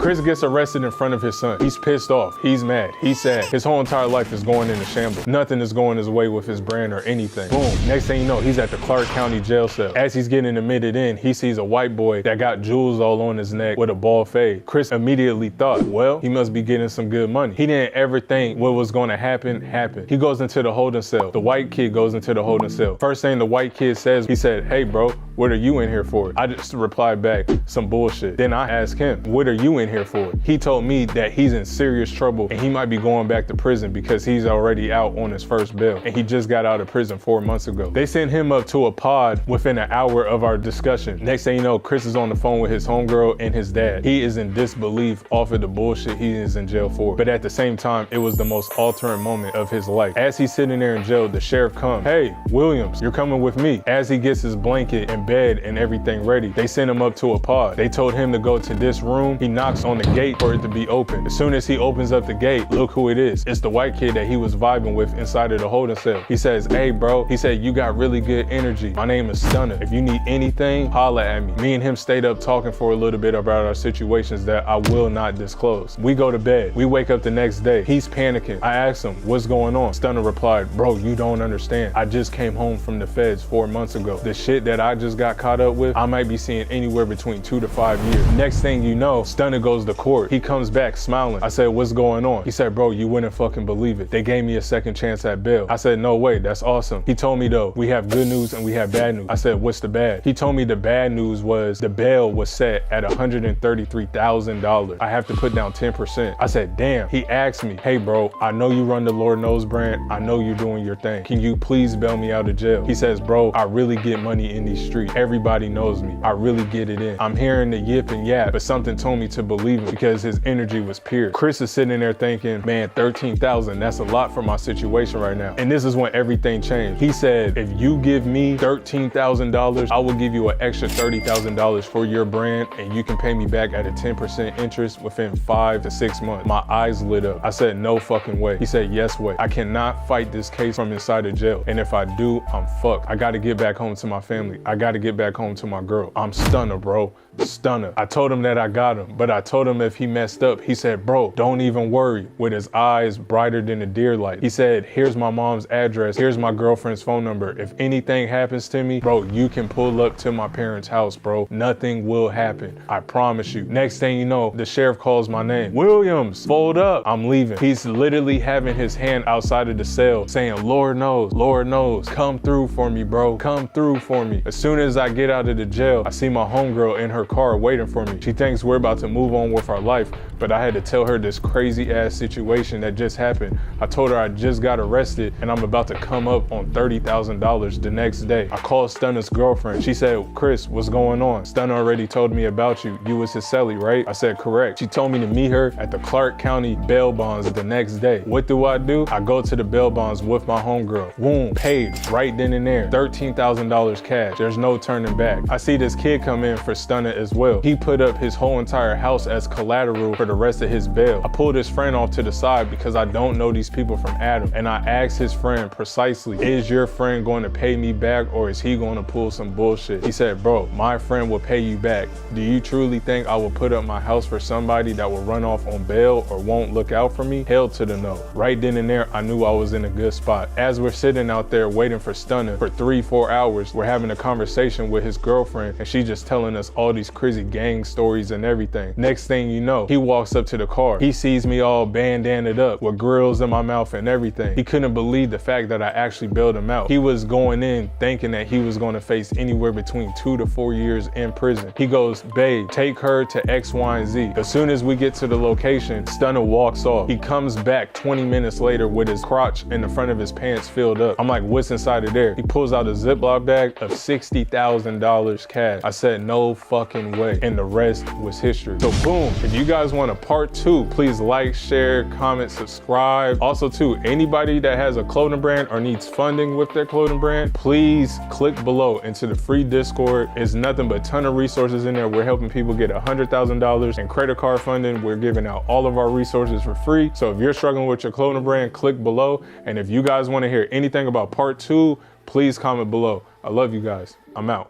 Chris gets arrested in front of his son. He's pissed off, he's mad, he's sad. His whole entire life is going into shambles. Nothing is going his way with his brand or anything. Boom, next thing you know, he's at the Clark County jail cell. As he's getting admitted in, he sees a white boy that got jewels all on his neck with a bald fade. Chris immediately thought, well, he must be getting some good money. He didn't ever think what was gonna happen happened. He goes into the holding cell. The white kid goes into the holding cell. First thing the white kid says, he said, hey bro, what are you in here for? I just replied back, some bullshit. Then I asked him, what are you in here for? He told me that he's in serious trouble and he might be going back to prison because he's already out on his first bail and he just got out of prison 4 months ago. They sent him up to a pod within an hour of our discussion. Next thing you know, Chris is on the phone with his homegirl and his dad. He is in disbelief off of the bullshit he is in jail for. But at the same time, it was the most altering moment of his life. As he's sitting there in jail, the sheriff comes, hey, Williams, you're coming with me. As he gets his blanket and bed and everything ready, they send him up to a pod. They told him to go to this room. He knocks on the gate for it to be open. As soon as he opens up the gate, look who it is. It's the white kid that he was vibing with inside of the holding cell. He says, hey bro, he said, you got really good energy. My name is Stunner. If you need anything, holla at me. Me and him stayed up talking for a little bit about our situations that I will not disclose. We go to bed. We wake up the next day. He's panicking. I asked him, what's going on? Stunner replied, bro, you don't understand. I just came home from the feds 4 months ago. The shit that I just got caught up with, I might be seeing anywhere between 2 to 5 years. Next thing you know, Stunner goes to court. He comes back smiling. I said, what's going on? He said, bro, you wouldn't fucking believe it. They gave me a second chance at bail. I said, no way, that's awesome. He told me though, we have good news and we have bad news. I said, what's the bad? He told me the bad news was the bail was set at $133,000. I have to put down 10%. I said, damn. He asked me, hey bro, I know you run the Lord Knows brand. I know you're doing your thing. Can you please bail me out of jail? He says, bro, I really get money in these streets. Everybody knows me. I really get it in. I'm hearing the yip and yap, but something told me to believe him because his energy was pure. Chris is sitting there thinking, man, 13,000, that's a lot for my situation right now. And this is when everything changed. He said, if you give me $13,000, I will give you an extra $30,000 for your brand and you can pay me back at a 10% interest within 5 to 6 months. My eyes lit up. I said, no fucking way. He said, yes way. I cannot fight this case from inside of jail. And if I do, I'm fucked. I gotta get back home to my family. I gotta get back home to my girl. I'm Stunner, bro. Stunner. I told him that I got him, but I told him if he messed up, he said, bro, don't even worry, with his eyes brighter than a deer light. He said, here's my mom's address, here's my girlfriend's phone number. If anything happens to me, bro, you can pull up to my parents' house, bro. Nothing will happen. I promise you. Next thing you know, the sheriff calls my name. Williams, fold up. I'm leaving. He's literally having his hand outside of the cell saying, Lord knows, come through for me, bro. Come through for me. As soon as I get out of the jail, I see my homegirl in her car waiting for me. She thinks we're about to move on with our life, but I had to tell her this crazy ass situation that just happened. I told her I just got arrested and I'm about to come up on $30,000 the next day. I called Stunner's girlfriend. She said, Chris, what's going on? Stunner already told me about you. You was his cellie, right? I said, correct. She told me to meet her at the Clark County bail bonds the next day. What do? I go to the bail bonds with my homegirl. Boom, paid right then and there. $13,000 cash. There's no turning back. I see this kid come in for Stunner as well. He put up his whole entire house as collateral for the rest of his bail. I pulled his friend off to the side because I don't know these people from Adam. And I asked his friend precisely, is your friend going to pay me back or is he going to pull some bullshit? He said, bro, my friend will pay you back. Do you truly think I will put up my house for somebody that will run off on bail or won't look out for me? Hell to the no. Right then and there, I knew I was in a good spot. As we're sitting out there waiting for Stunner for 3-4 hours, we're having a conversation with his girlfriend and she's just telling us all these crazy gang stories and everything. Next thing you know, he walks up to the car. He sees me all bandanaed up with grills in my mouth and everything. He couldn't believe the fact that I actually bailed him out. He was going in thinking that he was going to face anywhere between 2 to 4 years in prison. He goes, babe, take her to X, Y, and Z. As soon as we get to the location, Stunner walks off. He comes back 20 minutes later with his crotch in the front of his pants filled up. I'm like, what's inside of there? He pulls out a Ziploc bag of $60,000 cash. I said, no fucking way. And the rest was history. So boom, if you guys want a part 2, please like, share, comment, subscribe. Also too, anybody that has a clothing brand or needs funding with their clothing brand, please click below into the free Discord. It's nothing but a ton of resources in there. We're helping people get $100,000 in credit card funding. We're giving out all of our resources for free. So if you're struggling with your clothing brand, click below. And if you guys want to hear anything about part 2, please comment below. I love you guys. I'm out.